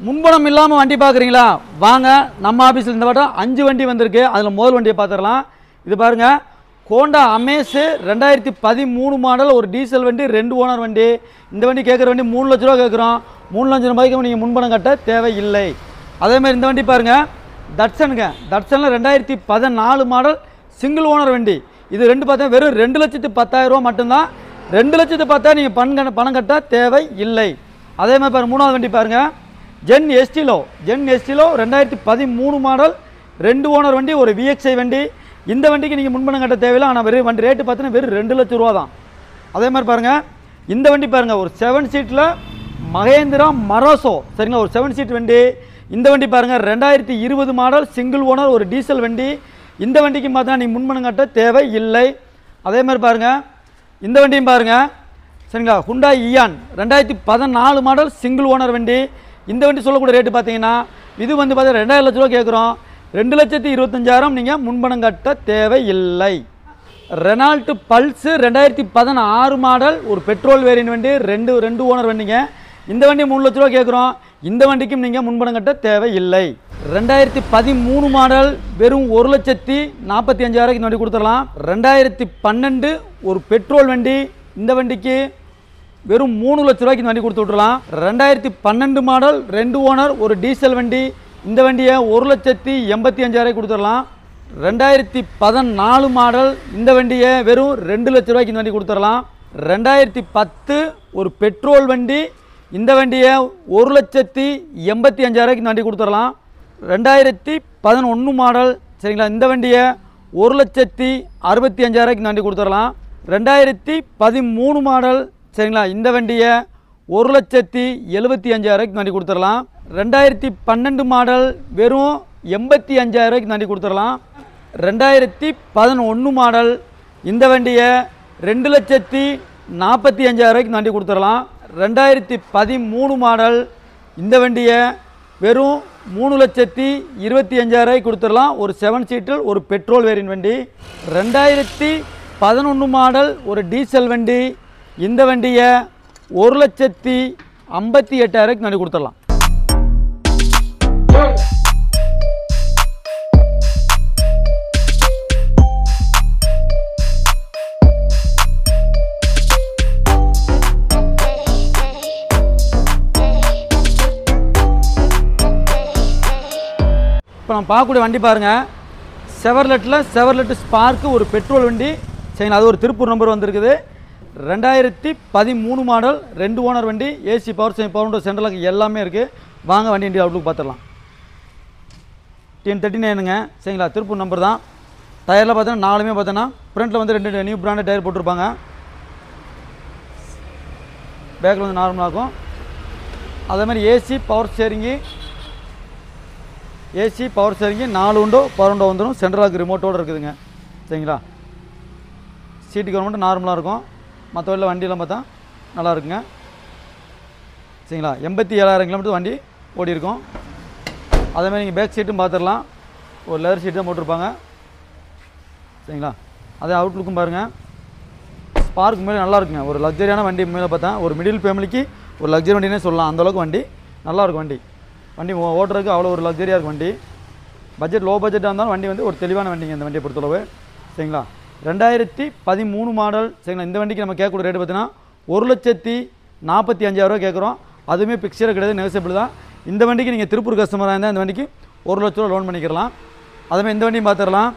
முன்பணம் இல்லாமல் வண்டி பார்க்குறீங்களா? வாங்க, நம்ம ஆஃபீஸில் இந்த வட்டம் 5 வண்டி வந்திருக்கு. அதில் முதல் வண்டியை பார்த்துடலாம். இது பாருங்கள், ஹோண்டா அமேஸு 2013 மாடல், ஒரு டீசல் வண்டி, 2 ஓனர் வண்டி. இந்த வண்டி கேட்குற வண்டி 3 லட்ச ரூபா கேட்குறோம். 3 லட்சம் ரூபாய்க்கு நீங்கள் முன்பணம் கட்ட தேவையில்லை. அதேமாதிரி இந்த வண்டி பாருங்கள், தட்சனுங்க. தட்சனில் 2014 மாடல் சிங்கிள் ஓனர் வண்டி. இது ரெண்டு பார்த்தா வெறும் 2,10,000 ரூபா மட்டும்தான். 2,10,000 நீங்கள் பணம் கட்ட தேவையில்லை. அதே மாதிரி பாருங்கள், மூணாவது வண்டி பாருங்கள், ஜென் எஸ்டிலோ 2013 மாடல், 2 ஓனர் வண்டி, ஒரு VXI வண்டி. இந்த வண்டிக்கு நீங்கள் முன்பணம் கட்ட தேவையில்லை. ஆனால் வெறும் வண்டி ரேட்டு பார்த்தீங்கன்னா வெறும் 2 லட்ச ரூபா தான். அதே மாதிரி பாருங்கள், இந்த வண்டி பாருங்கள், ஒரு 7 சீட்டில் மகேந்திரா மராசோ, சரிங்களா, ஒரு 7 சீட் வண்டி. இந்த வண்டி பாருங்கள், 2020 மாடல் சிங்கிள் ஓனர், ஒரு டீசல் வண்டி. இந்த வண்டிக்கு பார்த்தீங்கன்னா நீங்கள் முன்பணம் கட்ட தேவையில்லை. அதே மாதிரி பாருங்கள், இந்த வண்டியும் பாருங்கள், சரிங்களா, Hyundai Eon 2014 model single owner வண்டி. இந்த வண்டி சொல்லக்கூடிய ரேட்டு பார்த்தீங்கன்னா இது வந்து பார்த்தீங்கன்னா 2,000 லட்ச ரூபா கேட்குறோம். 2,25,000 நீங்கள் முன்பணம் கட்ட தேவையில்லை. ரெனால்ட் பல்ஸு 2016 மாடல், ஒரு பெட்ரோல் வேரியன்ட் வண்டி, 2 ஓனர் வண்டிங்க. இந்த வண்டி 3 லட்ச ரூபா கேட்குறோம். இந்த வண்டிக்கும் நீங்கள் முன்பணம் கட்ட தேவையில்லை. 2013 மாடல், வெறும் 1,45,000 இந்த வண்டி கொடுத்துடலாம். 2012 ஒரு பெட்ரோல் வண்டி. இந்த வண்டிக்கு வெறும் 3 லட்ச ரூபாய்க்கு இந்த வண்டி கொடுத்து விட்டுலாம். 2012 மாடல், 2 ஓனர், ஒரு டீசல் வண்டி. இந்த வண்டியை 1,85,000 கொடுத்துடலாம். 2014 மாடல், இந்த வண்டியை வெறும் 2 லட்ச ரூபாய்க்கு இந்த வண்டி கொடுத்துடலாம். 2010 ஒரு பெட்ரோல் வண்டி. இந்த வண்டியை 1,85,000 இந்த வண்டி கொடுத்துடலாம். 2011 மாடல், சரிங்களா, இந்த வண்டியை 1,65,000 இந்த வண்டி கொடுத்துடலாம். 2013 மாடல், சரிங்களா, இந்த வண்டியை 1,75,000 இந்த வண்டி கொடுத்துடலாம். 2012 மாடல், வெறும் 85,000 இந்த வண்டி கொடுத்துடலாம். 2011 மாடல், இந்த வண்டியை 2,45,000 இந்த வண்டி கொடுத்துடலாம். 2013 மாடல், இந்த வண்டியை வெறும் 3,25,000 கொடுத்துடலாம். ஒரு 7 சீட்டில் ஒரு பெட்ரோல் வேரியன்ட் வண்டி. 2011 மாடல், ஒரு டீசல் வண்டி. இந்த வண்டியை 1,58,000 வண்டி கொடுத்துடலாம். இப்போ நம்ம பார்க்கக்கூடிய வண்டி பாருங்கள், செவர்லெட் ஸ்பார்க்கு, ஒரு பெட்ரோல் வண்டி, சரிங்களா, அது ஒரு திருப்பூர் நம்பர் வந்திருக்குது. 2013 மாடல், 2 ஓனர் வண்டி, ஏசி, பவர் விண்டோ, சென்ட்ரல் எல்லாமே இருக்குது. வாங்க வண்டி இண்டியா அவுட்லுக் பார்த்துடலாம். TN39ங்க, சரிங்களா, திருப்பூர் நம்பர் தான். டயரில் பார்த்தோன்னா 4மே பார்த்தோன்னா ஃப்ரண்ட்டில் வந்து 2 நியூ பிராண்டட் டயர் போட்டிருப்பாங்க. பேக்கில் வந்து நார்மலாக இருக்கும். அதே மாதிரி ஏசி பவர் ஸ்டேரிங்கு 4 உண்டோ பவர் விண்டோ வந்துடும். சென்ட்ரலாக ரிமோட்டோடு இருக்குதுங்க, சரிங்களா. சீட்டு கவர் மட்டும் நார்மலாக இருக்கும். மற்றவள்ள வண்டியெல்லாம் பார்த்தா நல்லா இருக்குங்க, சரிங்களா. 87,000 கிலோமீட்டர் வண்டி ஓடி இருக்கும். அதேமாதிரி நீங்கள் பேக் சீட்டும் பார்த்துடலாம், ஒரு லெதர் சீட்டு தான் போட்டிருப்பாங்க, சரிங்களா. அதே அவுட்லுக்கும் பாருங்கள், ஸ்பார்க் மேலே நல்லா இருக்குங்க. ஒரு லக்ஸரியான வண்டி மேலே பார்த்தா ஒரு மிடில் ஃபேமிலிக்கு ஒரு லக்ஸரி வண்டினே சொல்லலாம். அந்தளவுக்கு வண்டி நல்லாயிருக்கும். வண்டி ஓட்டுறதுக்கு அவ்வளோ ஒரு லக்ஸரியாக இருக்கும் வண்டி. பட்ஜெட் லோ பட்ஜெட்டாக இருந்தாலும் வண்டி வந்து ஒரு தெளிவான வண்டிங்க இந்த வண்டியை பொறுத்தளவு, சரிங்களா. 2013 மாடல், சரிங்களா. இந்த வண்டிக்கு நம்ம கேட்கக்கூடிய ரேட்டு பார்த்தீங்கன்னா 1,45,000 கேட்குறோம். அதுவுமே பிக்சர் கிடையாது, நெகோசியபிள் தான். இந்த வண்டிக்கு நீங்கள் திருப்பூர் கஸ்டமராக இருந்தால் இந்த வண்டிக்கு 1 லட்ச ரூபா லோன் பண்ணிக்கலாம். அதுமாதிரி இந்த வண்டியும் பார்த்துடலாம்.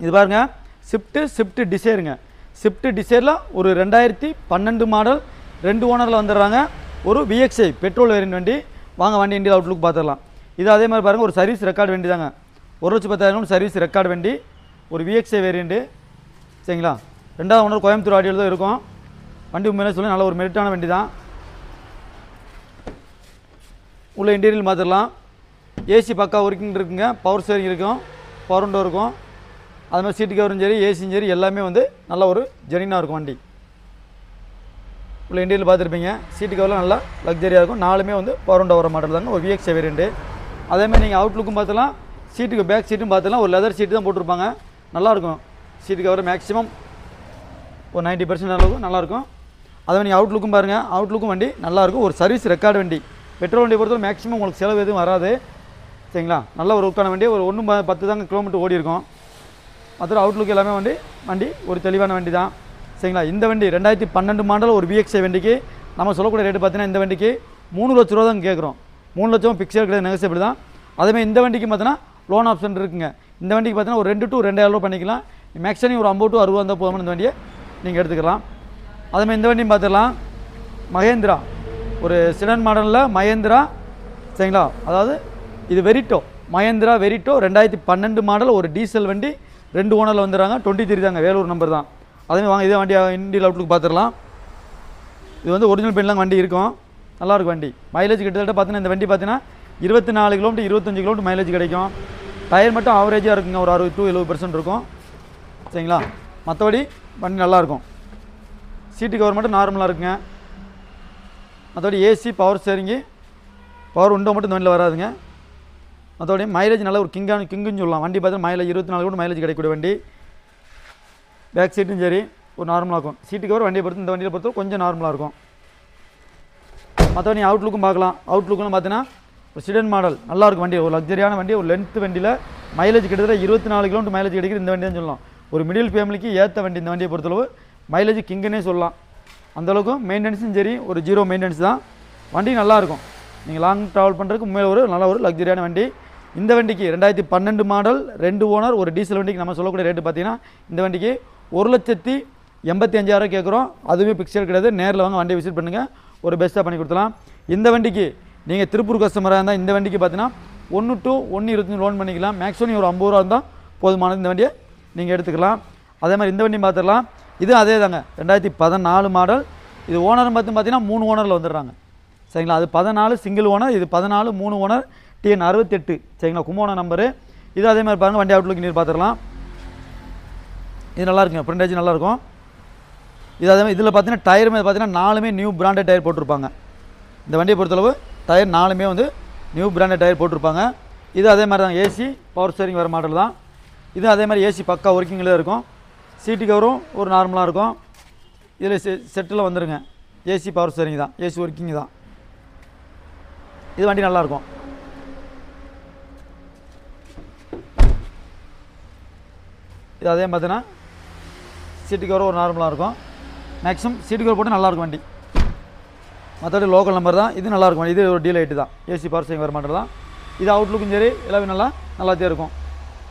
இது பாருங்கள், ஸ்விஃப்ட் டிசைருங்க. ஸ்விஃப்ட் டிசைரில் ஒரு 2012 மாடல், 2 ஓனரில் வந்துடுறாங்க, ஒரு VXI பெட்ரோல் வேரியன்ட் வண்டி. வாங்க வண்டி இண்டியா அவுட்லுக் பார்த்துடலாம். இது அதே மாதிரி பாருங்கள், ஒரு சர்வீஸ் ரெக்கார்டு வண்டி தாங்க. 1,10,000 சர்வீஸ் ரெக்கார்டு வண்டி, ஒரு VXI வேரியண்ட்டு, சரிங்களா. 2வது ஓனர் கோயம்புத்தூர் ஆடியோவில் தான் இருக்கும். வண்டி உண்மையிலே சொல்லி நல்ல ஒரு மெரிட்டான வண்டி தான். உள்ள இன்டீரியல் பார்த்துடலாம். ஏசி பக்கா ஒர்க்கிங் இருக்குங்க, பவர் ஸ்டேரிங் இருக்கும், பவர் விண்டோ இருக்கும். அது மாதிரி சீட்டு கவரும் சரி, ஏசியும் சரி, எல்லாமே வந்து நல்ல ஒரு ஜெனினாக இருக்கும் வண்டி. உள்ள இன்டீரியல் பார்த்துருப்பீங்க, சீட்டு கவரில் நல்லா லக்ஸரியாக இருக்கும். 4மே வந்து பவர் விண்டோ வர மாடல் தாங்க, ஒரு VXI வேரியண்ட்டு. அதேமாதிரி நீங்கள் அவுட்லுக்கும் பார்த்துலாம், சீட்டுக்கு பேக் சீட்டும் பார்த்துலாம், ஒரு லெதர் சீட்டு தான் போட்டிருப்பாங்க, நல்லாயிருக்கும். சீட்டு கவர் மேக்ஸிமம் ஒரு 90% அளவுக்கு நல்லாயிருக்கும். அதை நீங்கள் அவுட்லுக்கும் பாருங்கள், அவுட்லுக்கும் வண்டி நல்லாயிருக்கும். ஒரு சர்வீஸ் ரெக்கார்டு வண்டி. பெட்ரோல் வண்டியை பொறுத்தவரை மேக்ஸிமம் உங்களுக்கு செலவு எதுவும் வராது. சரிங்களா, நல்ல ஒரு ஒர்க்கான வண்டி. ஒரு 1.10 தாங்க கிலோமீட்டர் ஓடி இருக்கும். அதோட அவுட்லுக் எல்லாமே வண்டி ஒரு தெளிவான வண்டி தான். சரிங்களா, இந்த வண்டி 2012 மாடல் ஒரு VXI வண்டிக்கு நம்ம சொல்லக்கூடிய ரேட்டு பார்த்தீங்கன்னா இந்த வண்டிக்கு 3 லட்ச ரூபா தான் கேட்குறோம். 3 லட்சம் பிக்சர் கிடையாது, நெகசியபிள் தான். அதேமாதிரி இந்த வண்டிக்கு பார்த்தீங்கன்னா லோன் ஆப்ஷன் இருக்குங்க. இந்த வண்டிக்கு பார்த்தீங்கன்னா ஒரு 2 to 2,000 ரூபா பண்ணிக்கலாம். மேக்ஸிமம் ஒரு 50 to 60 இருந்தால் போதுமான இந்த வண்டியை நீங்கள் எடுத்துக்கலாம். அதேமாதிரி இந்த வண்டியும் பார்த்துக்கலாம். மகேந்திரா ஒரு சிடன் மாடலில் மகேந்திரா. சரிங்களா, அதாவது இது வெரிட்டோ, மகேந்திரா வெரிட்டோ 2012 மாடல் ஒரு டீசல் வண்டி. 2 ஓனரில் வந்துடுறாங்க. 23 தாங்க, வேலூர் நம்பர் தான். அதேமாதிரி வாங்க இதே வண்டி இண்டியல் அவுட்லுக் பார்த்துடலாம். இது ஒரிஜினல் பெயிண்ட்லாம் வண்டி இருக்கும், நல்லாயிருக்கும் வண்டி. மைலேஜ் கிட்டத்தட்ட பார்த்தீங்கன்னா இந்த வண்டி பார்த்தீங்கன்னா 24 கிலோமீட்டர் 25 கிலோமீட்டர் மைலேஜ் கிடைக்கும். டயர் மட்டும் ஆவரேஜாக இருக்குங்க, ஒரு 60 to 70% இருக்கும். சரிங்களா, மற்றபடி வண்டி நல்லாயிருக்கும். சீட்டு கவர் மட்டும் நார்மலாக இருக்குங்க. மற்றபடி AC, power steering, power window மட்டும் இந்த வண்டியில் வராதுங்க. மற்றபடி மைலேஜ் நல்ல ஒரு கிங்குன்னு சொல்லலாம். வண்டி பார்த்தீங்கன்னா மைலேஜ் 24 கூட மைலேஜ் கிடைக்கக்கூடிய வண்டி. பேக் சீட்டும் சரி ஒரு நார்மலாக இருக்கும். சீட்டு கவர் வண்டியை பொறுத்து இந்த வண்டியை பொறுத்தவரை கொஞ்சம் நார்மலாக இருக்கும். மற்றபடி அவுட்லுக்கும் பார்க்கலாம். அவுட்லுக்குன்னு பார்த்தீங்கன்னா ஒரு சிடன் மாடல் நல்லாயிருக்கும் வண்டி. ஒரு லக்ஸரியான வண்டி, ஒரு லென்த் வண்டியில் மைலேஜ் கிட்டத்தட்ட 24 கிலோமீட்டர் மைலேஜ் கிடைக்குது இந்த வண்டி தான் சொல்லலாம். ஒரு மிடில் ஃபேமிலிக்கு ஏற்ற வண்டி இந்த வண்டியை பொறுத்தளவு. மைலேஜ் கிங்குன்னே சொல்லலாம். அந்தளவுக்கு மெயின்டெனன்ஸும் சரி ஒரு 0 மெயின்டெனன்ஸ் தான். வண்டி நல்லாயிருக்கும். நீங்கள் லாங் ட்ராவல் பண்ணுறதுக்கு உண்மையில் நல்ல ஒரு லக்ஸரியான வண்டி. இந்த வண்டிக்கு 2012 மாடல் 2 ஓனர் ஒரு டீசல் வண்டிக்கு நம்ம சொல்லக்கூடிய ரேட்டு பார்த்தீங்கன்னா இந்த வண்டிக்கு 1,85,000 கேட்குறோம். அதுவுமே பிக்சர் கிடையாது. நேரில் வாங்க வண்டியை விசிட் பண்ணுங்கள், ஒரு பெஸ்ட்டாக பண்ணி கொடுத்துலாம். இந்த வண்டிக்கு நீங்கள் திருப்பூர் கஸ்டமராக இருந்தால் இந்த வண்டிக்கு பார்த்தீங்கன்னா 1 to 1.25 லோன் பண்ணிக்கலாம். மேக்ஸிமம் ஒரு 50 ரூபா இருந்தால் போதுமானது. இந்த வண்டியை நீங்கள் எடுத்துக்கலாம். அதே மாதிரி இந்த வண்டியும் பார்த்துடலாம். இது அதே தாங்க 2014 மாடல். இது ஓனர் பார்த்தீங்கன்னா 3 ஓனரில் வந்துடுறாங்க. சரிங்களா, அது 14 சிங்கிள் ஓனர், இது 14 3 ஓனர் TN 68. சரிங்களா, கும்போன நம்பரு. இது அதே மாதிரி பாருங்கள். வண்டி அவுட்லுக் நீர் பார்த்துடலாம். இது நல்லா இருக்குங்க, ஃப்ரண்டேஜ் நல்லாயிருக்கும். இது அதே மாதிரி இதில் பார்த்தீங்கன்னா டயருமே பார்த்தீங்கன்னா 4மே நியூ பிராண்டட் டயர் போட்டிருப்பாங்க. இந்த வண்டியை பொறுத்தளவு டயர் 4மே நியூ பிராண்டட் டயர் போட்டிருப்பாங்க. இது அதே மாதிரி தான் ஏசி, பவர் ஸ்டேரிங் வர மாடல் தான். இது அதே மாதிரி ஏசி பக்கா ஒர்க்கிங்கில் இருக்கும். சீட்டு கவரும் ஒரு நார்மலாக இருக்கும். இதில் செட்டில் வந்துடுங்க. ஏசி பவர் ஸ்டேரிங் தான், ஏசி ஒர்க்கிங் தான். இது வண்டி நல்லாயிருக்கும். இது அதே பார்த்தீங்கன்னா சீட்டு கவரும் ஒரு நார்மலாக இருக்கும். மேக்ஸிமம் சீட்டு கவர் போட்டு நல்லாயிருக்கும் வண்டி. மற்றபடி லோக்கல் நம்பர் தான். இது நல்லாயிருக்கும். இது ஒரு டீலைட்டு தான், ஏசி பவர் ஸ்டேரிங் வர மாடல் தான். இது அவுட்லுக்கும் சரி எல்லாமே நல்லாத்தே இருக்கும்.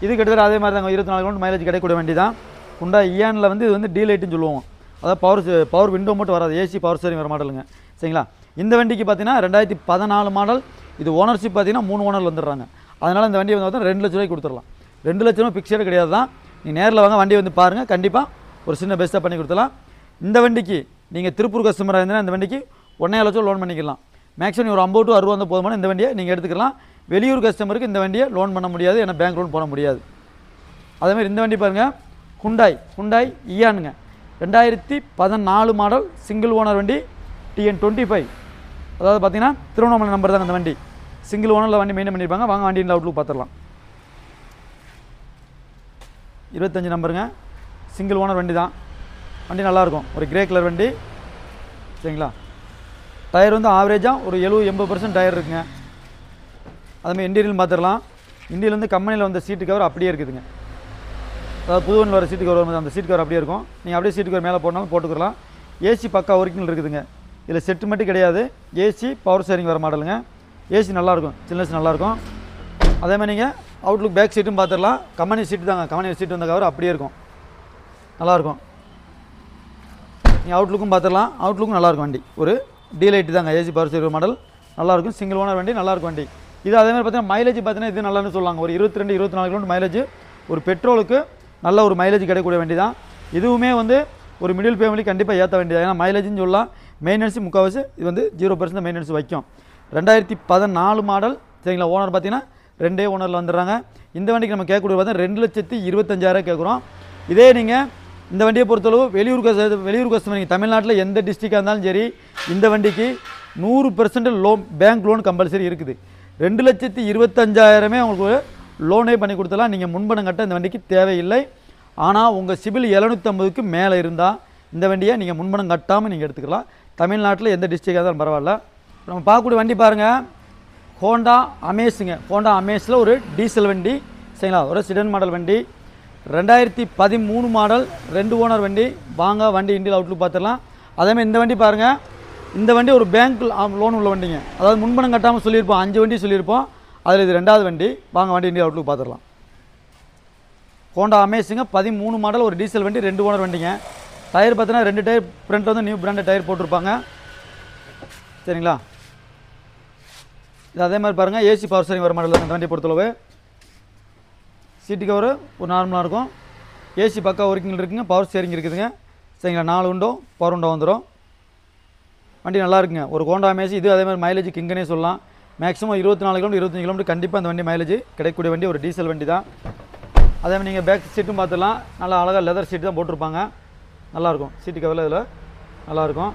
இது கிட்டத்தட்ட அதே மாதிரி தாங்க 24 கிலோமீட்டர் மைலேஜ் கிடைக்கக்கூடிய வண்டி தான். ஹுண்டா இயானில் இது டீலைட்டுன்னு சொல்லுவோம். அதாவது பவர் விண்டோ மட்டும் வராது, ஏசி பவர் ஸ்டேரிங் வர மாடலுங்க. சரிங்களா, இந்த வண்டிக்கு பார்த்தீங்கன்னா 2014 மாடல். இது ஓனர்ஷிப் பார்த்தீங்கன்னா 3 ஓனரில் வந்துடுறாங்க. அதனால் இந்த வண்டியை பார்த்தீங்கன்னா 2 லட்ச ரூபாய்க்கு கொடுத்துடலாம். 2 லட்ச ரூபா பிக்சர் கிடையாது தான். நீங்கள் நேரில் வாங்க வண்டியை பாருங்கள், கண்டிப்பாக ஒரு சின்ன பெஸ்ட்டாக பண்ணி கொடுத்துலாம். இந்த வண்டிக்கு நீங்கள் திருப்பூர் கஸ்டமராக இருந்தீங்கன்னா இந்த வண்டிக்கு 1,5 லட்சம் லோன் பண்ணிக்கலாம். மேக்ஸிமம் ஒரு 50 to 60 வந்து போதுமான இந்த வண்டியை நீங்கள் எடுத்துக்கலாம். வெளியூர் கஸ்டமருக்கு இந்த வண்டியை லோன் பண்ண முடியாது, ஏன்னா பேங்க் லோன் போட முடியாது. அதேமாதிரி இந்த வண்டி பாருங்கள், ஹுண்டாய் இயானுங்க 2014 மாடல் சிங்கிள் ஓனர் வண்டி. TN 25. அதாவது பார்த்தீங்கன்னா திருவண்ணாமலை நம்பர் தாங்க இந்த வண்டி. சிங்கிள் ஓனரில் வண்டி மெயின்டைன் பண்ணியிருப்பாங்க. வாங்க வண்டியில் அவுட்லுக் பார்த்துடலாம். 25 நம்பருங்க, சிங்கிள் ஓனர் வண்டி தான். வண்டி நல்லாயிருக்கும், ஒரு கிரே கலர் வண்டி. சரிங்களா, டயர் ஆவரேஜாக ஒரு 70-80% டயர் இருக்குங்க. அதுமாதிரி இன்டீரியல் பார்த்துடலாம். இன்டீரியல் கம்பெனியில் வந்த சீட்டு கவர் அப்படியே இருக்குதுங்க. அதாவது புது வண்டி வர சீட்டு கவர் அந்த சீட் கவர் அப்படியே இருக்கும். நீங்கள் அப்படியே சீட்டு கவர் மேலே போடணும் போட்டுக்கலாம். ஏசி பக்கா ஒர்க்கிங் இருக்குதுங்க. இதில் செட்டு மட்டும் கிடையாது, ஏசி பவர் ஸ்டேரிங் வர மாடலுங்க. ஏசி நல்லாயிருக்கும், சில்னஸ் நல்லாயிருக்கும். அதேமாதிரி நீங்கள் அவுட்லுக் பேக் சீட்டும் பார்த்துடலாம். கம்பெனி சீட்டு தாங்க, கம்பெனி சீட்டு வந்த கவர் அப்படியே இருக்கும், நல்லாயிருக்கும். நீங்கள் அவுட்லுக்கும் பார்த்துடலாம். அவுட்லுக்கும் நல்லாயிருக்கும் வண்டி. ஒரு டீலைட்டு தாங்க, ஏசி பவர் ஸ்டேரிங் மாடல் நல்லாயிருக்கும். சிங்கிள் ஓனர் வண்டி, நல்லாயிருக்கும் வண்டி. இது அதேமாதிரி பார்த்தீங்கன்னா மைலேஜ் பார்த்தீங்கன்னா இது நல்லான்னு சொல்லுவாங்க. ஒரு 22-24 கிலோமீட்டர் மைலேஜ். ஒரு பெட்ரோலுக்கு நல்ல ஒரு மைலேஜ் கிடைக்கக்கூடிய வண்டி தான். இதுவுமே ஒரு மிடில் ஃபேமிலி கண்டிப்பாக ஏற்ற வண்டி தான். ஏன்னா மைலேஜ்னு சொல்லலாம். மெயின்டெனன்ஸ் முக்கால்வாசி இது 0% மெயின்டெனன்ஸ் வைக்கும். 2014 மாடல். சரிங்களா, ஓனர் பார்த்தீங்கன்னா 2 ஓனரில் வந்துடுறாங்க. இந்த வண்டிக்கு நம்ம கேட்கக்கூடிய பார்த்தீங்கன்னா 2,25,000 கேட்குறோம். இதே நீங்கள் இந்த வண்டியை பொறுத்தளவு வெளியூர் கஸ்டமர் நீங்கள் தமிழ்நாட்டில் எந்த டிஸ்ட்ரிக்டாக இருந்தாலும் சரி இந்த வண்டிக்கு 100% லோன், பேங்க் லோன் கம்பல்சரி இருக்குது. 2,25,000 உங்களுக்கு லோனே பண்ணி கொடுத்தலாம். நீங்கள் முன்பணம் கட்ட இந்த வண்டிக்கு தேவையில்லை. ஆனால் உங்கள் சிபில் 750க்கு மேலே இருந்தால் இந்த வண்டியை நீங்கள் முன்பணம் கட்டாமல் நீங்கள் எடுத்துக்கலாம். தமிழ்நாட்டில் எந்த டிஸ்ட்ரிக்டாக இருந்தாலும் பரவாயில்ல. நம்ம பார்க்கக்கூடிய வண்டி பாருங்கள், ஹோண்டா அமேஸுங்க. ஹோண்டா அமேஸில் ஒரு டீசல் வண்டி சரிங்களா, ஒரு சிடன் மாடல் வண்டி, 2013 மாடல், 2 ஓனர் வண்டி. வாங்க வண்டி இண்டியல் அவுட்லுக் பார்த்துடலாம். அதேமாதிரி இந்த வண்டி பாருங்கள், இந்த வண்டி ஒரு பேங்க் லோன் உள்ள வண்டிங்க. அதாவது முன்பணம் கட்டாமல் சொல்லியிருப்போம், 5 வண்டி சொல்லியிருப்போம், அதில் இது 2வது வண்டி. வாங்க வண்டி இண்டியல் அவுட்லுக் பார்த்துடலாம். ஹோண்டா அமேஸுங்க, 13 மாடல், ஒரு டீசல் வண்டி, 2 ஓனர் வண்டிங்க. டயர் பார்த்தீங்கன்னா 2 டயர் ஃப்ரண்ட்டில் வந்து நியூ பிராண்டட் டயர் போட்டிருப்பாங்க சரிங்களா. இது அதே மாதிரி பாருங்கள், ஏசி பவர் ஸ்டீரிங் வர மாடல் இந்த வண்டியை பொறுத்தளவு. சீட்டு கவர் ஒரு நார்மலாக இருக்கும், ஏசி பக்கா ஒர்க்கிங் இருக்குங்க, பவர் ஸ்டீரிங் இருக்குதுங்க சரிங்களா. 4 விண்டோ பவர் விண்டோ வந்துடும். வண்டி நல்லா இருக்குங்க, ஒரு ஹோண்டா அமேஸ். இது அதே மாதிரி மைலேஜ் கிங்கனே சொல்லலாம். மேக்ஸிமம் 24 கிலோமீட்டர் 25 கிலோமீட்டர் கண்டிப்பாக அந்த வண்டி மைலேஜ் கிடைக்கக்கூடிய வண்டி, ஒரு டீசல் வண்டி தான். அதே மாதிரி நீங்கள் பேக் சீட்டும் பார்த்துடலாம், நல்லா அழகாக லெதர் சீட்டு தான் போட்டிருப்பாங்க, நல்லாயிருக்கும். சீட்டு கவரில் இதில் நல்லாயிருக்கும்.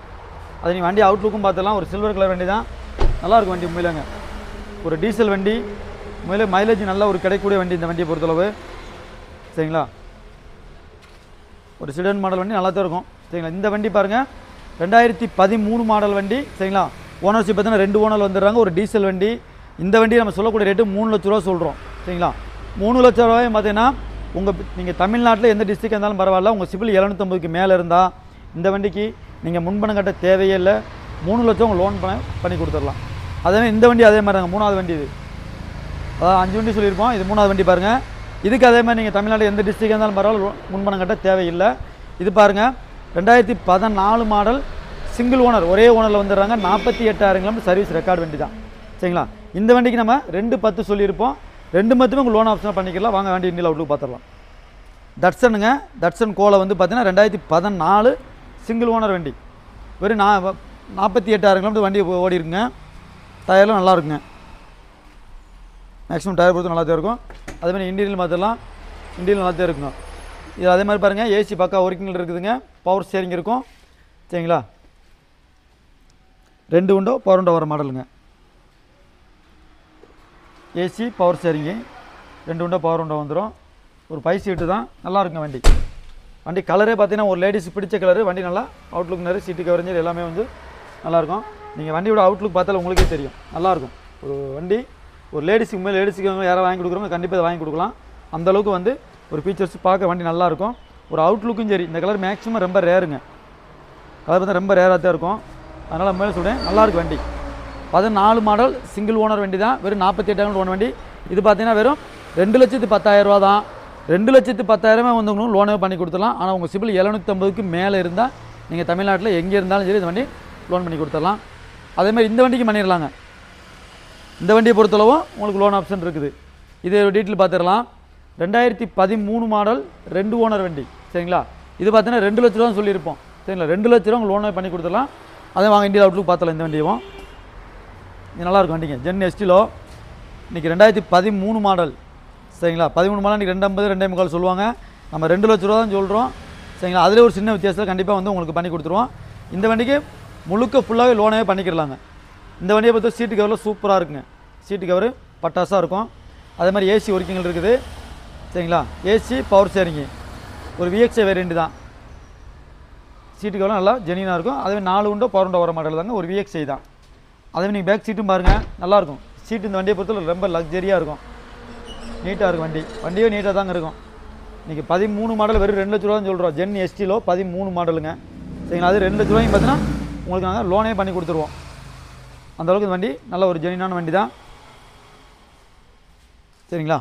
அது நீங்கள் வண்டி அவுட்லுக்கும் பார்த்துடலாம், ஒரு சில்வர் கலர் வண்டி தான், நல்லாயிருக்கும் வண்டி உண்மையிலங்க. ஒரு டீசல் வண்டி, உண்மையிலே மைலேஜ் நல்ல ஒரு கிடைக்கக்கூடிய வண்டி இந்த வண்டியை பொறுத்தளவு சரிங்களா. ஒரு சிடன் மாடல் வண்டி நல்லா தான் இருக்கும் சரிங்களா. இந்த வண்டி பாருங்கள், 2013 மாடல் வண்டி சரிங்களா. ஓனர்ஷிப் பார்த்தீங்கன்னா 2 ஓனர் வந்துடுறாங்க, ஒரு டீசல் வண்டி. இந்த வண்டி நம்ம சொல்லக்கூடிய ரேட்டு 3 லட்ச ரூபா சொல்கிறோம் சரிங்களா. 3 லட்ச ரூபாய் பார்த்தீங்கன்னா நீங்கள் தமிழ்நாட்டில் எந்த டிஸ்ட்ரிக்ட் இருந்தாலும் பரவாயில்ல, உங்கள் சிபில் 750க்கு மேலே இருந்தால் இந்த வண்டிக்கு நீங்கள் முன்பணம் கட்ட தேவையே இல்லை. 3 லட்சம் உங்கள் லோன் பண்ணி கொடுத்துடலாம். அதேமாதிரி இந்த வண்டி அதே மாதிரி தாங்க, 3வது வண்டி இது. அதாவது 5 வண்டி சொல்லியிருப்போம், இது 3வது வண்டி பாருங்கள். இதுக்கு அதே மாதிரி நீங்கள் தமிழ்நாட்டில் எந்த டிஸ்ட்ரிக்ட் இருந்தாலும் பரவாயில்ல, முன்பணம் கட்ட தேவையில்லை. இது பாருங்கள், 2014 மாடல், சிங்கிள் ஓனர், ஒரே ஓனரில் வந்துடுறாங்க, 48,000 கிலோமீட்டர் சர்வீஸ் ரெக்கார்டு வண்டி தான் சரிங்களா. இந்த வண்டிக்கு நம்ம 210 சொல்லியிருப்போம், 2 உங்கள் லோன் ஆப்ஷனாக பண்ணிக்கலாம். வாங்க வண்டி இண்டியல் அவுட்லுக் பார்த்துடலாம். தட்சனுங்க, தட்சன் கோலை வந்து பார்த்தீங்கன்னா 2014 சிங்கிள் ஓனர் வண்டி, வெறும் 48,000 கிலோமீட்டர் வண்டி ஓடி இருக்குங்க. டயர்லாம் நல்லா இருக்குங்க, மேக்ஸிமம் டயர் பொறுத்து நல்லா தான் இருக்கும். அதேமாதிரி இன்டீரியல் பார்த்துடலாம், இன்டீரியல் நல்லா தான் இருக்குங்க. இது அதே மாதிரி பாருங்கள், ஏசி பக்கா ஒர்க்கிங்கில் இருக்குதுங்க, பவர் ஸ்டீரிங் இருக்கும் சரிங்களா. 2 விண்டோ பவர் விண்டோ வர மாடலுங்க. AC power steering, 2 window power window வந்துடும். ஒரு 5 சீட்டு தான், நல்லா இருக்குங்க வண்டி. வண்டி கலரே பார்த்தீங்கன்னா ஒரு லேடிஸ் பிடிச்ச கலரு. வண்டி நல்லா அவுட்லுக் நிறைய சீட்டு கவரஞ்சு எல்லாமே வந்து நல்லாயிருக்கும். நீங்கள் வண்டியோட அவுட்லுக் பார்த்தாலும் உங்களுக்கே தெரியும், நல்லாயிருக்கும். ஒரு வண்டி ஒரு லேடிஸுக்கு மேலே லேடிஸுக்கு யாராவது வாங்கி கொடுக்குறவங்க கண்டிப்பாக வாங்கி கொடுக்கலாம். அந்தளவுக்கு வந்து ஒரு ஃபீச்சர்ஸ் பார்க்க வண்டி நல்லாயிருக்கும். ஒரு அவுட்லுக்கும் சரி, இந்த கலர் மேக்ஸிமம் ரொம்ப ரேருங்க, கலர் வந்து ரொம்ப ரேராக தான் இருக்கும். அதனால் மேலே சொல்கிறேன், நல்லாயிருக்கு வண்டி. 14 மாடல் சிங்கிள் ஓனர் வண்டி தான், வெறும் 48,000 ஓன் வண்டி. இது பார்த்தீங்கன்னா வெறும் 2,10,000 ரூபா தான். 2,10,000 வந்து உங்களுக்கு லோனே பண்ணி கொடுத்துடலாம். ஆனால் உங்கள் சிபில் 750க்கு மேலே இருந்தால் நீங்கள் தமிழ்நாட்டில் எங்கே இருந்தாலும் சரி இந்த வண்டி லோன் பண்ணி கொடுத்துடலாம். அதேமாதிரி இந்த வண்டிக்கு பண்ணிடலாங்க. இந்த வண்டியை பொறுத்தளவும் உங்களுக்கு லோன் ஆப்ஷன் இருக்குது. இது டீட்டெயில் பார்த்துடலாம். 2013 மாடல் 2 ஓனர் வண்டி சரிங்களா. இது பார்த்தீங்கன்னா 2 லட்ச ரூபா சொல்லியிருப்போம் சரிங்களா. 2 லட்ச ரூபா லோனே பண்ணி கொடுத்துடலாம். அதே வாங்க இண்டியல் அவுட்லுக் பார்த்தலாம். இந்த வண்டியும் இது நல்லாயிருக்கும் வண்டிங்க. ஜென் எஸ்டிலோ இன்றைக்கி 2013 மாடல் சரிங்களா. 13 மாடல் இன்றைக்கி 250 2.25 சொல்லுவாங்க, நம்ம 2 லட்ச ரூபா தான் சொல்கிறோம் சரிங்களா. அதிலே ஒரு சின்ன வித்தியாசத்தில் கண்டிப்பாக வந்து உங்களுக்கு பண்ணி கொடுத்துருவோம். இந்த வண்டிக்கு முழுக்க ஃபுல்லாகவே லோனே பண்ணிக்கிடலாங்க. இந்த வண்டியை பொறுத்த சீட்டு கவரில் சூப்பராக இருக்குங்க, சீட்டு கவர் பட்டாசாக இருக்கும். அதே மாதிரி ஏசி ஒர்க்கிங்கில் இருக்குது சரிங்களா. ஏசி பவர் ஸ்டீரிங்கு, ஒரு விஎக்ஸ்ஐ வேரியண்ட் தான். சீட்டு கவரில் நல்லா ஜெனினாக இருக்கும். அதேமாதிரி 4 விண்டோ பவர் விண்டோ வர மாடல் தாங்க, ஒரு விஎக்ஸ்ஐ தான். அதேமாதிரி நீங்கள் பேக் சீட்டும் பாருங்கள், நல்லாயிருக்கும் சீட்டு. இந்த வண்டியை பொறுத்தவரை ரொம்ப லக்ஸரியாக இருக்கும், நீட்டாக இருக்கும் வண்டி. வண்டியும் நீட்டாக தாங்க இருக்கும். இன்றைக்கி 13 மாடல் வெறும் 2 லட்ச ரூபா தான் சொல்கிறோம். ஜென் எஸ்டிலோ 13 மாடலுங்க சரிங்களா. அது 2 லட்ச ரூபாய்க்கு பார்த்தீங்கன்னா உங்களுக்கு நாங்கள் லோனே பண்ணி கொடுத்துருவோம். அந்தளவுக்கு இந்த வண்டி நல்ல ஒரு ஜெனினான வண்டி தான் சரிங்களா.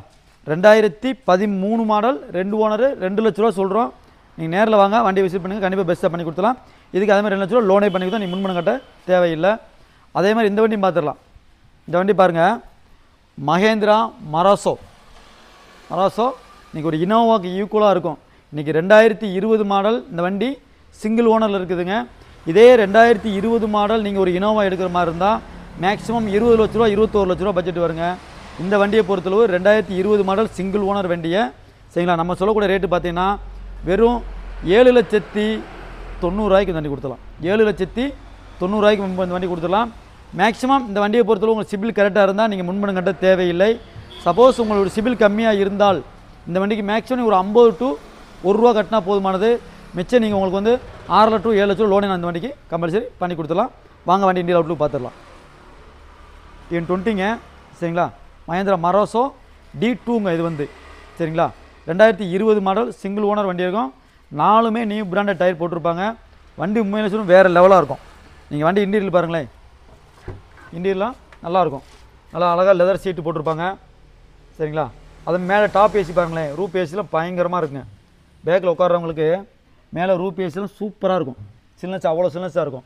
2013 மாடல் 2 ஓனர் 2 லட்ச ரூபா சொல்கிறோம். நீங்கள் நேரில் வாங்க, வண்டி விசிட் பண்ணுங்கள், கண்டிப்பாக பெஸ்ட்டாக பண்ணி கொடுத்துலாம். இதுக்கு அதே மாதிரி 2 லட்ச ரூபா லோனே பண்ணி கொடுத்தா நீங்கள் முன்பணம் கட்ட தேவையில்லை. அதே மாதிரி இந்த வண்டியும் பார்த்துடலாம். இந்த வண்டி பாருங்கள், மகேந்திரா மராசோ. இன்றைக்கி ஒரு இனோவாவுக்கு ஈக்குவலாக இருக்கும். இன்றைக்கி 2020 மாடல் இந்த வண்டி சிங்கிள் ஓனரில் இருக்குதுங்க. இதே 2020 மாடல் நீங்கள் ஒரு இனோவா எடுக்கிற மாதிரி இருந்தால் மேக்ஸிமம் 20 லட்ச ரூபா 21 லட்ச ரூபா பட்ஜெட் வருங்க. இந்த வண்டியை பொறுத்தளவு 2020 மாடல் சிங்கிள் ஓனர் வண்டியை சரிங்களா. நம்ம சொல்லக்கூடிய ரேட்டு பார்த்தீங்கன்னா வெறும் 7,90,000 இந்த வண்டி கொடுத்துடலாம். 7,90,000 இந்த வண்டி கொடுத்துடலாம். மேக்ஸிமம் இந்த வண்டியை பொறுத்தளவு உங்களுக்கு சிபில் கரெக்டாக இருந்தால் நீங்கள் முன்பணம் கட்ட தேவையில்லை. சப்போஸ் உங்களோட சிபில் கம்மியாக இருந்தால் இந்த வண்டிக்கு மேக்ஸிமம் ஒரு 50 to 1 ரூபா கட்டினா போதுமானது. மிச்சம் நீங்கள் உங்களுக்கு வந்து 6 to 7 லட்சம் லோனே அந்த வண்டிக்கு கம்பல்சரி பண்ணி கொடுத்துடலாம். வாங்க வண்டி இண்டியல் அவுட்லுக் பார்த்துடலாம். TN20ங்க சரிங்களா. மஹேந்திரா மரோசோ D2ங்க இது வந்து சரிங்களா. 2020 மாடல் சிங்கிள் ஓனர் வண்டி இருக்கும். 4மே நியூ பிராண்டட் டயர் போட்டிருப்பாங்க. வண்டி உண்மையிலே சொல்லும் வேறு லெவலாக இருக்கும். நீங்கள் வண்டி இன்டீரியல் பாருங்களேன், இன்டீரியல்லாம் நல்லாயிருக்கும். நல்லா அழகாக லெதர் சீட்டு போட்டிருப்பாங்க சரிங்களா. அது மேலே டாப் ஏசி பாருங்களேன், ரூப் ஏசிலாம் பயங்கரமாக இருக்குங்க. பேக்கில் உட்கார்றவங்களுக்கு மேலே ரூப் ஏசிலாம் சூப்பராக இருக்கும். சில்னஸ் அவ்வளோ சில்னஸாக இருக்கும்.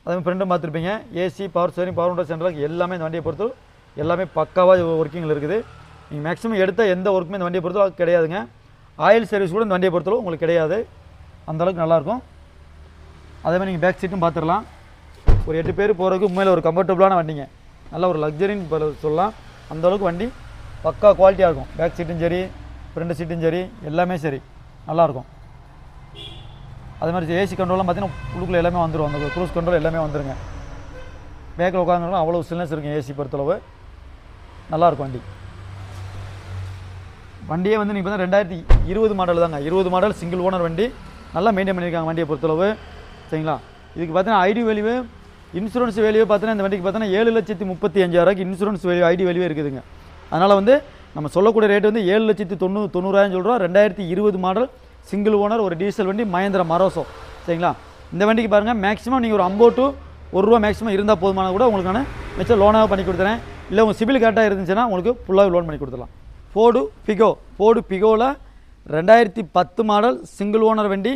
அதே மாதிரி ஃப்ரெண்டும் பார்த்துருப்பீங்க. AC, power steering, power window central எல்லாமே இந்த வண்டியை பொறுத்து எல்லாமே பக்காவாக ஒர்க்கிங்கில் இருக்குது. நீங்கள் மேக்ஸிமம் எடுத்த எந்த ஒர்க்குமே இந்த வண்டியை பொறுத்தளவு கிடையாதுங்க. ஆயில் சர்வீஸ் கூட இந்த வண்டியை பொறுத்தளவு உங்களுக்கு கிடையாது. அந்தளவுக்கு நல்லாயிருக்கும். அதே மாதிரி நீங்கள் பேக் சீட்டும் பார்த்துடலாம். ஒரு 8 பேர் போகிறதுக்கு உண்மையில் ஒரு கம்ஃபர்டபுளான வண்டிங்க. நல்ல ஒரு லக்ஸரின்னு சொல்லலாம். அந்தளவுக்கு வண்டி பக்கா குவாலிட்டியாக இருக்கும். பேக் சீட்டும் சரி, ஃப்ரண்ட் சீட்டும் சரி, எல்லாமே சரி நல்லாயிருக்கும். அதே மாதிரி ஏசி கண்ட்ரோல்லாம் பார்த்தீங்கன்னா உள்ளுக்குள்ளே எல்லாமே வந்துடும். அந்த க்ரூஸ் கண்ட்ரோல் எல்லாமே வந்துடுங்க. பேக்கில் உட்காந்துருந்தோம் அவ்வளோ சில்னஸ் இருக்கும். ஏசி பொறுத்தளவு நல்லாயிருக்கும் வண்டி. வண்டியே வந்து நீங்கள் பார்த்தா 2020 மாடல் தாங்க. 20 மாடல் சிங்கிள் ஓனர் வண்டி. நல்லா மெயின்டைன் பண்ணியிருக்காங்க வண்டியை பொறுத்தளவு சரிங்களா. இதுக்கு பார்த்தீங்கன்னா ஐடி வேல்யூ, இன்சூரன்ஸ் வேல்யூ பார்த்தீங்கன்னா இந்த வண்டிக்கு பார்த்தீங்கன்னா 7,35,000 இன்சூரன்ஸ் வேல்யூ ஐடி வேல்யூ இருக்குதுங்க. அதனால் வந்து நம்ம சொல்லக்கூடிய ரேட்டு வந்து 7,90,000 சொல்கிறோம். 2020 மாடல் சிங்கிள் ஓனர் ஒரு டீசல் வண்டி மஹேந்திரா மரோசோ சரிங்களா. இந்த வண்டிக்கு பாருங்கள் மேக்ஸிமம் நீங்கள் ஒரு 50 to ₹1 மேக்ஸிமம் இருந்தால் போதுமான கூட உங்களுக்கான மிச்சம் லோனாக பண்ணி கொடுத்துறேன். இல்லை உங்கள் சிபில் கரெக்டாக இருந்துச்சுன்னா உங்களுக்கு ஃபுல்லாக லோன் பண்ணி கொடுத்துடலாம். ஃபோர்டு பிகோவில் 2010 மாடல் சிங்கிள் ஓனர் வண்டி.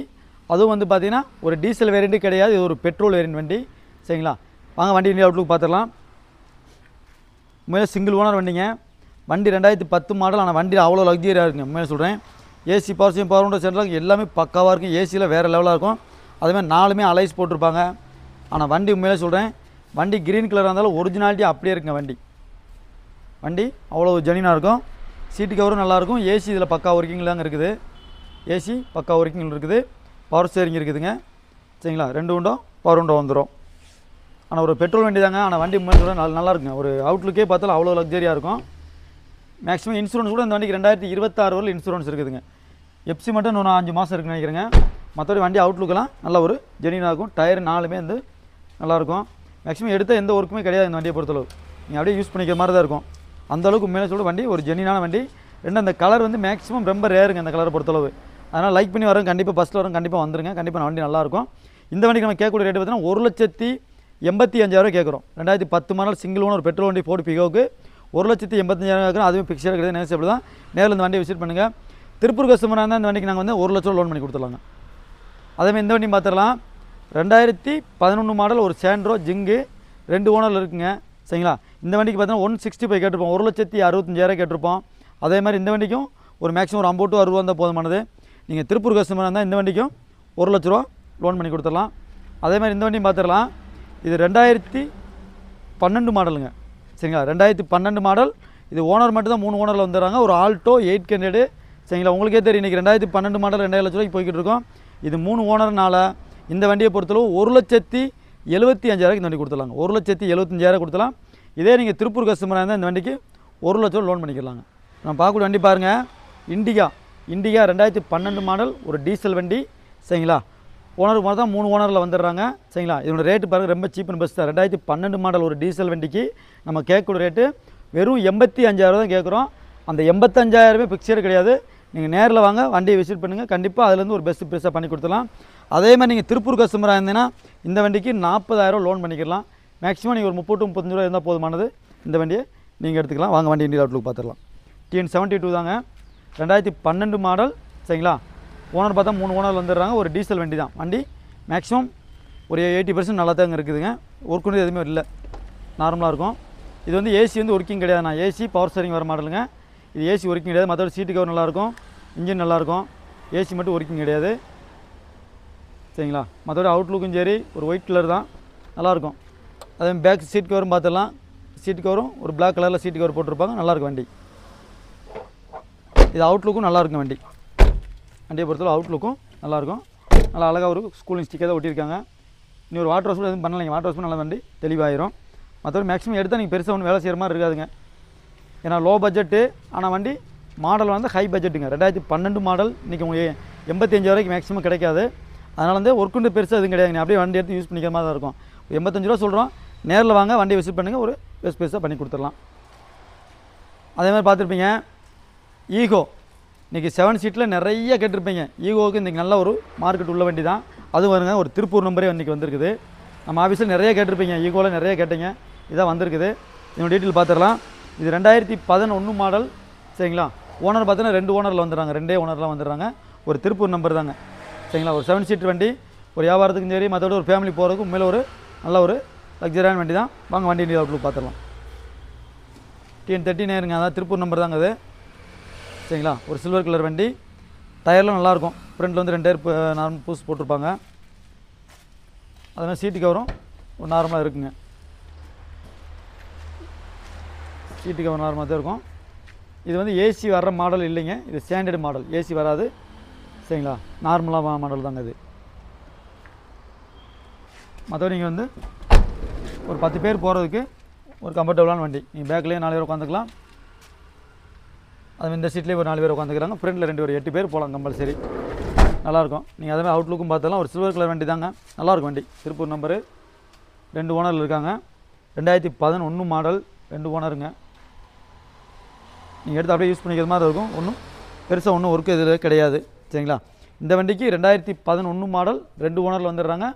அதுவும் வந்து பார்த்தீங்கன்னா ஒரு டீசல் வேரியண்ட்டு கிடையாது, இது ஒரு பெட்ரோல் வேரியண்ட் வண்டி சரிங்களா. வாங்க வண்டி இந்தியா அவுட்லுக் பார்த்துடலாம். உண்மையிலே சிங்கிள் ஓனர் வண்டிங்க. வண்டி 2010 மாடல். ஆனால் வண்டி அவ்வளோ லக்ஸரியாக இருக்குங்க. உண்மையிலே சொல்கிறேன். ஏசி, பவர் விண்டோ சென்ட்ரல் எல்லாமே பக்காவாக இருக்கும். ஏசியில் வேறு லெவலாக இருக்கும். அதேமாதிரி 4மே அலைஸ் போட்டிருப்பாங்க. ஆனால் வண்டி உண்மையிலே சொல்கிறேன், வண்டி க்ரீன் கலராக இருந்தாலும் ஒரிஜினாலிட்டி அப்படியே இருக்குங்க. வண்டி அவ்வளோ ஜெனினாக இருக்கும். சீட்டு கவரும் நல்லாயிருக்கும். ஏசி இதில் பக்கா ஒர்க்கிங்கில் தாங்க இருக்குது. ஏசி பக்கா ஒர்க்கிங்கில் இருக்குது. பவர் ஸ்டீரிங் இருக்குதுங்க சரிங்களா. 2 விண்டோ பவர் விண்டோ வந்துடும். ஆனால் ஒரு பெட்ரோல் வண்டி தாங்க. ஆனால் வண்டி உண்மையிலே நல்லா இருக்குங்க. ஒரு அவுட்லுக்கே பார்த்தாலும் அவ்வளோ லக்ஸரியாக இருக்கும். மேக்ஸிமம் இன்சூரன்ஸ் கூட இந்த வண்டிக்கு 2026 வரையில் இன்சூரன்ஸ் இருக்குதுங்க. எஃப்சி மட்டும் இன்னும் 5 மாதம் இருக்குன்னு நினைக்கிறேங்க. மற்றபடி வண்டி அவுட்லுக்கெல்லாம் நல்ல ஒரு ஜெனினாக இருக்கும். டயர் 4மே வந்து நல்லாயிருக்கும். மேக்ஸிமம் எடுத்த எந்த ஒர்க்குமே கிடையாது இந்த வண்டியை பொறுத்தளவு. நீங்கள் அப்படியே யூஸ் பண்ணிக்கிற மாதிரி தான் இருக்கும். அந்தளவுக்கு மேலே சொல்ல வண்டி ஒரு ஜெனினான வண்டி. அந்த கலர் வந்து மேக்ஸிமம் ரொம்ப ரேருங்க அந்த கலரை பொறுத்தளவு. அதனால் லைக் பண்ணி வரேன். கண்டிப்பாக பஸ்ஸில் வரும், கண்டிப்பாக வந்துருங்க. கண்டிப்பாக வண்டி நல்லாயிருக்கும். இந்த வண்டிக்கு நம்ம கேட்கக்கூடிய ரேட்டு பார்த்தீங்கன்னா 1,85,000 கேட்குறோம். 2010 மாடல் சிங்கிள் ஓனர் ஒரு பெட்ரோல் வண்டி ஃபோர்டு பிகோவுக்கு 1,85,000 கேட்குறோம். அதுவும் பிக்சர் கிடையாது, நேசபிள் தான். நேரில் இந்த வண்டியை விசிட் பண்ணுங்கள். திருப்பூர் கஸ்டமராக இருந்தால் இந்த வண்டிக்கு நாங்கள் வந்து 1 லட்சம் லோன் பண்ணி கொடுத்துடலாங்க. அதேமாதிரி இந்த வண்டியும் பார்த்துடலாம். 2011 மாடல் ஒரு சாண்ட்ரோ ஜிங்கு 2 ஓனரில் இருக்குங்க சரிங்களா. இந்த வண்டிக்கு பார்த்தீங்கன்னா 165 கேட்டிருப்போம். 1,65,000 கேட்டிருப்போம். அதே மாதிரி இந்த வண்டிக்கும் ஒரு மேக்ஸிமம் ஒரு 50 to 60 இருந்தால் போதுமானது. நீங்கள் திருப்பூர் கஸ்டமராக இருந்தால் இந்த வண்டிக்கும் 1 லட்ச ரூபா லோன் பண்ணி கொடுத்துடலாம். அதே மாதிரி இந்த வண்டியும் பார்த்துடலாம். இது 2012 மாடலுங்க சரிங்களா. 2012 மாடல். இது ஓனர் மட்டும் தான் 3 ஓனரில் வந்துடுறாங்க. ஒரு ஆல்டோ 800 சரிங்களா. உங்களுக்கே தெரியும் இன்றைக்கி 2012 மாடல் 2,5 லட்ச ரூபாய்க்கு போய்கிட்டு இருக்கோம். இது 3 ஓனர்னால இந்த வண்டியை பொறுத்தளவு 1,75,000 இந்த வண்டி கொடுத்துடலாங்க. 1,75,000 கொடுத்துலாம். இதே நீங்கள் திருப்பூர் கஸ்டமராக இருந்தால் இந்த வண்டிக்கு 1 லட்ச ரூபா லோன் பண்ணிக்கலாங்க. நம்ம பார்க்கக்கூடிய வண்டி பாருங்கள், இண்டிகா 2012 மாடல் ஒரு டீசல் வண்டி சரிங்களா. ஓனர் மாதிரி தான் 3 ஓனரில் வந்துடுறாங்க சரிங்களா. இதோட ரேட்டு பாருங்கள் ரொம்ப சீப் அண்ட் பெஸ்ட் தான். 2012 மாடல் ஒரு டீசல் வண்டிக்கு நம்ம கேட்கக்கூடிய ரேட்டு வெறும் 85,000 தான் கேட்குறோம். அந்த 85,000 பிக்சர் கிடையாது. நீங்கள் நேரில் வாங்க, வண்டியை விசிட் பண்ணுங்கள். கண்டிப்பாக அதுலேருந்து ஒரு பெஸ்ட் ப்ரைஸாக பண்ணி கொடுத்துலாம். அதே மாதிரி நீங்கள் திருப்பூர் கஸ்டமராக இருந்தீங்கன்னா இந்த வண்டிக்கு 40,000 லோன் பண்ணிக்கலாம். மேக்ஸிமம் நீங்கள் ஒரு 30 to 35 ரூபா இருந்தால் போதுமானது. இந்த வண்டியை நீங்கள் எடுத்துக்கலாம். வாங்க வண்டி இண்டியா அவுட்லுக் பார்த்துடலாம். TN72 தாங்க. 2012 மாடல் சரிங்களா. ஓனர் பார்த்தா 3 ஓனர் வந்துடுறாங்க. ஒரு டீசல் வண்டி தான். வண்டி மேக்ஸிமம் ஒரு 80% நல்லா தாங்க இருக்குதுங்க. ஒர்க் ஒன்று எதுவுமே இல்லை, நார்மலாக இருக்கும். இது வந்து ஏசி வந்து ஒர்க்கிங் கிடையாதுண்ணா. ஏசி பவர் ஸ்டீரிங் வர மாடலுங்க. இது ஏசி ஒர்க்கிங் கிடையாது. மற்றபடி சீட்டு கவர் நல்லாயிருக்கும், இன்ஜின் நல்லாயிருக்கும். ஏசி மட்டும் ஒர்க்கிங் கிடையாது சரிங்களா. மற்றபடி அவுட்லுக்கும் சரி ஒரு ஒயிட் கலர் தான், நல்லாயிருக்கும். அதே பேக் சீட் கவரும் பார்த்துடலாம். சீட் கவரும் ஒரு பிளாக் கலரில் சீட் கவர் போட்டிருப்பாங்க. நல்லாயிருக்கும் வண்டி. இது அவுட்லுக்கும் நல்லாயிருக்கும். வண்டியை பொறுத்தவரை அவுட்லுக்கும் நல்லாயிருக்கும். நல்லா அழகாக ஒரு ஸ்கூலிங் ஸ்டிக்கர் தான் ஒட்டியிருக்காங்க. நீ ஒரு வாட்டர் வாஷ் கூட எதுவும் பண்ணலைங்க. வாட்டர் வாஷ் நல்லா வண்டி தெளிவாயிரும். மற்றபடி மேக்ஸிமம் எடுத்தால் நீங்கள் பெருசாக ஒன்று வேலை செய்கிற மாதிரி இருக்காதுங்க. ஏன்னா லோ பட்ஜெட்டு. ஆனால் வண்டி மாடல் வந்து ஹை பட்ஜெட்டுங்க. 2012 மாடல் இன்றைக்கி உங்களுக்கு 85,000 மேக்ஸிமம் கிடைக்காது. அதனால் வந்து ஒர்க்குண்டு பெருசாக எதுவும் கிடையாதுங்க. அப்படியே வண்டி எடுத்து யூஸ் பண்ணிக்கிற மாதிரி தான் இருக்கும். 85 ரூபா சொல்கிறோம். நேரில் வாங்க, வண்டியை விசிட் பண்ணுங்கள், ஒரு பெஸ்ட் பெஸ்ட்டாக பண்ணி கொடுத்துடலாம். அதே மாதிரி பார்த்துருப்பீங்க ஈகோ, இன்றைக்கி 7 சீட்டில் நிறைய கேட்டிருப்பீங்க. ஈகோவுக்கு இன்றைக்கி நல்ல ஒரு மார்க்கெட் உள்ள வண்டி தான். அதுவும் வருங்க, ஒரு திருப்பூர் நம்பரே இன்றைக்கி வந்திருக்குது. நம்ம ஆஃபீஸில் நிறைய கேட்டிருப்பீங்க, ஈகோவில் நிறைய கேட்டீங்க, இதான் வந்திருக்குது. இதோட டீட்டெயில் பார்த்துடலாம். இது 2011 மாடல். சரிங்களா, ஓனர் பார்த்தீங்கன்னா 2 ஓனரில் வந்துடுறாங்க, 2 ஓனர்லாம் வந்துடுறாங்க. ஒரு திருப்பூர் நம்பர் தாங்க. சரிங்களா, ஒரு 7 சீட் வண்டி, ஒரு வியாபாரத்துக்கும் சரி, மற்றபடி ஒரு ஃபேமிலி போகிறதுக்கும் உண்மையில் ஒரு நல்ல ஒரு லக்ஸரியான வண்டி தான். வாங்க வண்டி அவுட்லுக் பார்த்துடலாம். TN39 நேருங்க, அதான் திருப்பூர் நம்பர் தாங்க அது. சரிங்களா, ஒரு சில்வர் கலர் வண்டி. டயர்லாம் நல்லாயிருக்கும். ஃப்ரண்ட்டில் வந்து 2 டயர் நார்மல் பூஸ் போட்டிருப்பாங்க. அதனால் சீட்டு கவரும் ஒரு நார்மலாக இருக்குங்க. சீட்டு கவர் நார்மலாக தான் இருக்கும். இது வந்து ஏசி வர்ற மாடல் இல்லைங்க, இது ஸ்டாண்டர்டு மாடல், ஏசி வராது. சரிங்களா, நார்மலாக மாடல் தாங்க இது. மற்றபடி நீங்கள் வந்து ஒரு 10 பேர் போகிறதுக்கு ஒரு கம்ஃபர்டபுளான வண்டி. நீங்கள் பேக்லேயே 4 பேர் உட்காந்துக்கலாம், அது இந்த சீட்லேயே ஒரு 4 பேர் உட்காந்துக்கிறாங்க. ஃப்ரெண்டில் 2 பேர், 8 பேர் போகலாம் கம்பல்சரி, நல்லாயிருக்கும். நீங்கள் அதே மாதிரி அவுட்லுக்கும் பார்த்தலாம். ஒரு சில்வர் கலர் வண்டி தாங்க, நல்லாயிருக்கும் வண்டி. திருப்பூர் நம்பரு, 2 ஓனரில் இருக்காங்க. 2011 மாடல், 2 ஓனருங்க. நீங்கள் எடுத்து அப்படியே யூஸ் பண்ணிக்கிற மாதிரி இருக்கும். ஒன்றும் பெருசாக ஒன்றும் ஒர்க்கு இதில் கிடையாது. சரிங்களா, இந்த வண்டிக்கு 2011 மாடல், 2 ஓனரில் வந்துடுறாங்க.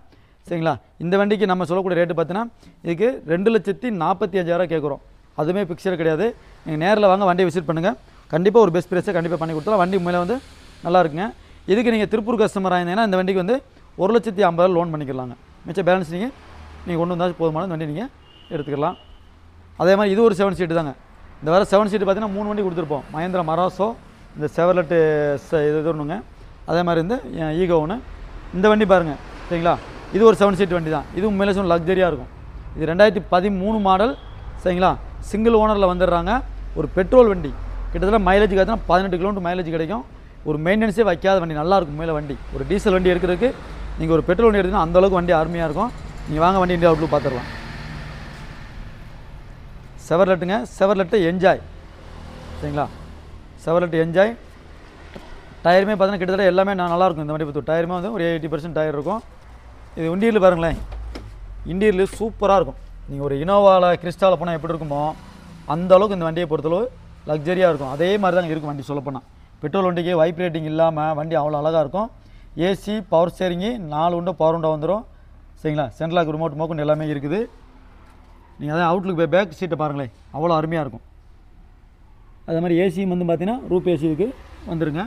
சரிங்களா, இந்த வண்டிக்கு நம்ம சொல்லக்கூடிய ரேட்டு பார்த்தீங்கன்னா இதுக்கு 2,45,000 கேட்குறோம். அதுவுமே பிக்சர் கிடையாது. நீங்கள் நேரில் வாங்க, வண்டியை விசிட் பண்ணுங்கள், கண்டிப்பாக ஒரு பெஸ்ட் ப்ரைஸை கண்டிப்பாக பண்ணி கொடுத்தலாம். வண்டி உண்மையில வந்து நல்லா இருக்குங்க. இதுக்கு நீங்கள் திருப்பூர் கஸ்டமர் ஆயிருந்தீங்கன்னா இந்த வண்டிக்கு வந்து 1,50,000 லோன் பண்ணிக்கலாங்க. மிச்சம் பேலன்ஸ் நீங்கள் கொண்டு வந்தால் போதுமான வண்டி நீங்கள் எடுத்துக்கலாம். அதே மாதிரி இது ஒரு 7 சீட்டு தாங்க. இந்த வர 7 சீட்டு பார்த்தீங்கன்னா 3 வண்டி கொடுத்துருப்போம். மஹேந்திரா மராசோ, இந்த செவர்லெட்டு இது ஒன்றுங்க, அதே மாதிரி இந்த ஈகோ ஒன்று. இந்த வண்டி பாருங்கள். சரிங்களா, இது ஒரு 7 சீட் வண்டி தான். இது உண்மையிலே சொன்ன லக்ஸரியாக இருக்கும். இது 2013 மாடல். சரிங்களா, சிங்கிள் ஓனரில் வந்துடுறாங்க. ஒரு பெட்ரோல் வண்டி, கிட்டத்தட்ட மைலேஜ் பார்த்தீங்கன்னா 18 கிலோமீட்டர் மைலேஜ் கிடைக்கும். ஒரு மெயின்டெனன்ஸே வைக்காத வண்டி, நல்லாயிருக்கும் மேலே வண்டி. ஒரு டீசல் வண்டி எடுக்கிறதுக்கு நீங்கள் ஒரு பெட்ரோல் வண்டி எடுத்தீங்கன்னா அந்தளவுக்கு வண்டி அருமையாக இருக்கும். நீங்கள் வாங்க வண்டி இந்தியா அவுட்லுக் பார்த்துடலாம். செவர்லெட்டுங்க, செவர்லெட்டு என்ஜாய். சரிங்களா, செவர்லெட்டு என்ஜாய். டயருமே பார்த்தீங்கன்னா கிட்டத்தட்ட எல்லாமே நல்லாயிருக்கும். இந்த வண்டி பார்த்து டயருமே வந்து ஒரு 80% டயர் இருக்கும். இது இன்டீரியல் பாருங்களேன், இன்டீரியல் சூப்பராக இருக்கும். நீங்கள் ஒரு இனோவாவில் கிறிஸ்டாவில் போனால் எப்படி இருக்குமோ அந்தளவுக்கு இந்த வண்டியை பொறுத்தளவு லக்ஸரியாக இருக்கும். அதே மாதிரி தான் இருக்கும் வண்டி சொல்லப்போனால். பெட்ரோல் வண்டிக்கு வைப்ரேட்டிங் இல்லாமல் வண்டி அவ்வளோ அழகாக இருக்கும். ஏசி, பவர் ஸ்டேரிங்கு, 4 உண்டோ பவர் உண்டோ வந்துடும். சரிங்களா, சென்ட்ரலாக் ரிமோட் மோக்கன் எல்லாமே இருக்குது. நீங்கள் அதான் அவுட்லுக் பேக் சீட்டை பாருங்களேன், அவ்வளோ அருமையாக இருக்கும். அதே மாதிரி ஏசியும் வந்து பார்த்தீங்கன்னா ரூப் ஏசி இருக்குது வந்துருங்க.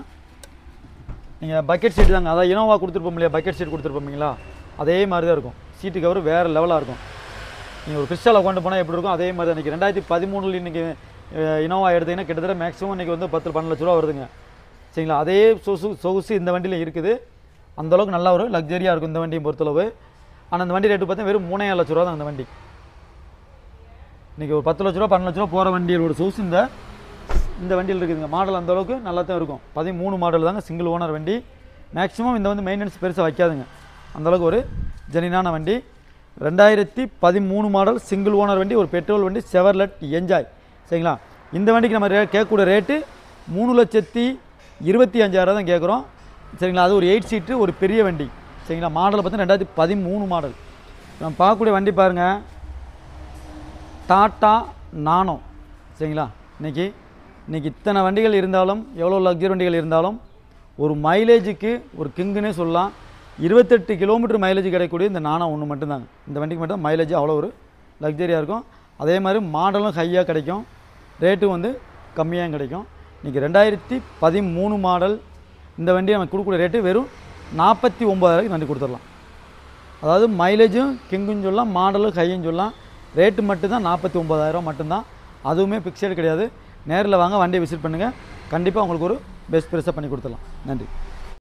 நீங்கள் பக்கெட் சீட்டு தாங்க, அதான் இனோவா கொடுத்துருப்போம் இல்லையா, பக்கெட் சீட் கொடுத்துருப்போம் இல்லைங்களா, அதே மாதிரி தான் இருக்கும். சீட்டு கவர் வேறு லெவலாக இருக்கும். நீங்கள் ஒரு கிறிஸ்டாவில் உட்காந்து போனால் எப்படி இருக்கும் அதே மாதிரி தான். இன்றைக்கி 2013 இன்றைக்கி இனோவா எடுத்திங்கன்னா கிட்டத்தட்ட மேக்ஸிமம் இன்றைக்கி வந்து 10-12 லட்ச ரூபா வருதுங்க. சரிங்களா, அதே சொகுசு இந்த வண்டியில் இருக்குது. அந்தளவுக்கு நல்லா ஒரு லக்ஸரியாக இருக்கும் இந்த வண்டியை பொறுத்தளவு. ஆனால் இந்த வண்டி ரேட்டு பார்த்தா வெறும் 3,5 லட்ச ரூபா தான் இந்த வண்டி. இன்றைக்கி ஒரு 10 லட்ச ரூபா 12 லட்ச ரூபா போகிற வண்டியோட சொகுசு இந்த வண்டியில் இருக்குதுங்க. மாடல் அந்தளவுக்கு நல்லா தான் இருக்கும். 13 மாடல் தாங்க, சிங்கிள் ஓனர் வண்டி. மேக்ஸிமம் இந்த வந்து மெயின்டெனன்ஸ் பெருசாக வைக்காதுங்க, அந்தளவுக்கு ஒரு ஜெனினான வண்டி. 2013 மாடல் சிங்கிள் ஓனர் வண்டி, ஒரு பெட்ரோல் வண்டி, செவர்லெட் என்ஜாய். சரிங்களா, இந்த வண்டிக்கு நம்ம கேட்கக்கூடிய ரேட்டு 3,25,000 தான் கேட்குறோம். சரிங்களா, அது ஒரு 8 சீட்டு, ஒரு பெரிய வண்டி. சரிங்களா, மாடல் பார்த்தீங்கன்னா 2013 மாடல். நம்ம பார்க்கக்கூடிய வண்டி பாருங்கள், டாட்டா நானோ. சரிங்களா, இன்றைக்கி இத்தனை வண்டிகள் இருந்தாலும், எவ்வளோ லக்ஸரி வண்டிகள் இருந்தாலும், ஒரு மைலேஜுக்கு ஒரு கிங்குன்னே சொல்லலாம். 28 கிலோமீட்டர் மைலேஜ் கிடைக்கக்கூடிய இந்த நானோ ஒன்று மட்டும்தாங்க. இந்த வண்டிக்கு மட்டும் மைலேஜ் அவ்வளோ ஒரு லக்ஸரியாக இருக்கும். அதே மாதிரி மாடலும் ஹையாக கிடைக்கும், ரேட்டும் வந்து கம்மியாக கிடைக்கும். இன்றைக்கி 2013 மாடல் இந்த வண்டியை நம்ம கொடுக்கக்கூடிய ரேட்டு வெறும் 49,000 வண்டி கொடுத்துடலாம். அதாவது மைலேஜும் கிங்குன்னு சொல்லலாம், மாடலும் ஹையும் சொல்லலாம். ரேட்டு மட்டும்தான் 49,000 மட்டும்தான், அதுவுமே பிக்சடு கிடையாது. நேரில் வாங்க, வண்டியை விசிட் பண்ணுங்கள், கண்டிப்பாக உங்களுக்கு ஒரு பெஸ்ட் ப்ரைஸாக பண்ணி கொடுத்துடலாம். நன்றி.